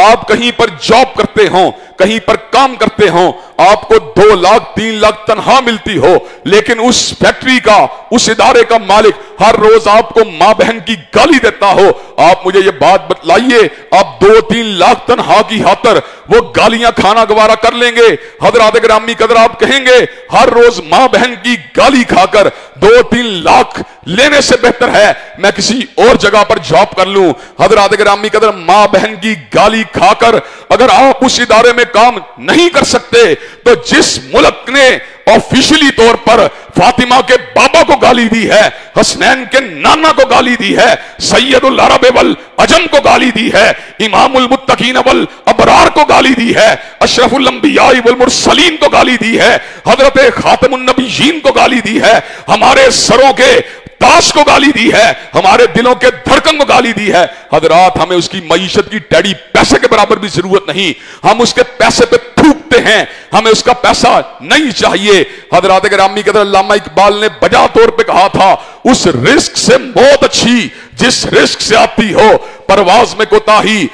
آپ کہیں پر جاب کرتے ہوں, کہیں پر کام کرتے ہوں, آپ کو 2 لاکھ 3 لاکھ تنخواہ ملتی ہو, لیکن اس فیکٹری کا, اس ادارے کا مالک ہر روز آپ کو ماں بہن کی گالی دیتا ہو, آپ مجھے یہ بات بتلائیے, آپ 2-3 لاکھ تنخواہ کی خاطر وہ گالیاں کھانا گوارا کر لیں گے؟ حضرات گرامی قدر, آپ کہیں گے ہر روز ماں بہن کی گالی کھا کر 2-3 لاکھ لینے سے بہتر ہے میں کسی اور جگہ پر جاب کر لوں. حضرات گرامی قدر, ماں بہن کی گالی کھا کر اگر آپ اس ادارے میں کام نہیں کر سکتے تو جس ملک نے آفیشلی طور پر فاطمہ کے بابا کو گالی دی ہے, حسنین کے نانا کو گالی دی ہے, سید العرب والعجم کو گالی دی ہے, امام المتقین والابرار کو گالی دی ہے, اشرف الانبیاء والمرسلین کو گالی دی ہے, حضرت خاتم النبیین کو گالی دی ہے, ہمارے سروں کے تاج کو گالی دی ہے, ہمارے دلوں کے دھڑکن کو گالی دی ہے. حضرات, ہمیں اس کی معیشت کی ٹیڑی پیسے کے برابر بھی ضرورت نہیں, ہم اس کے پیسے پہ تھوکتے ہیں, ہمیں اس کا پیسہ نہیں چاہیے. حضرات گرامی قدر, علامہ اقبال نے بجا طور پہ کہا تھا, اس رزق سے موت اچھی جس رزق سے آتی ہو پرواز میں کوتاہی,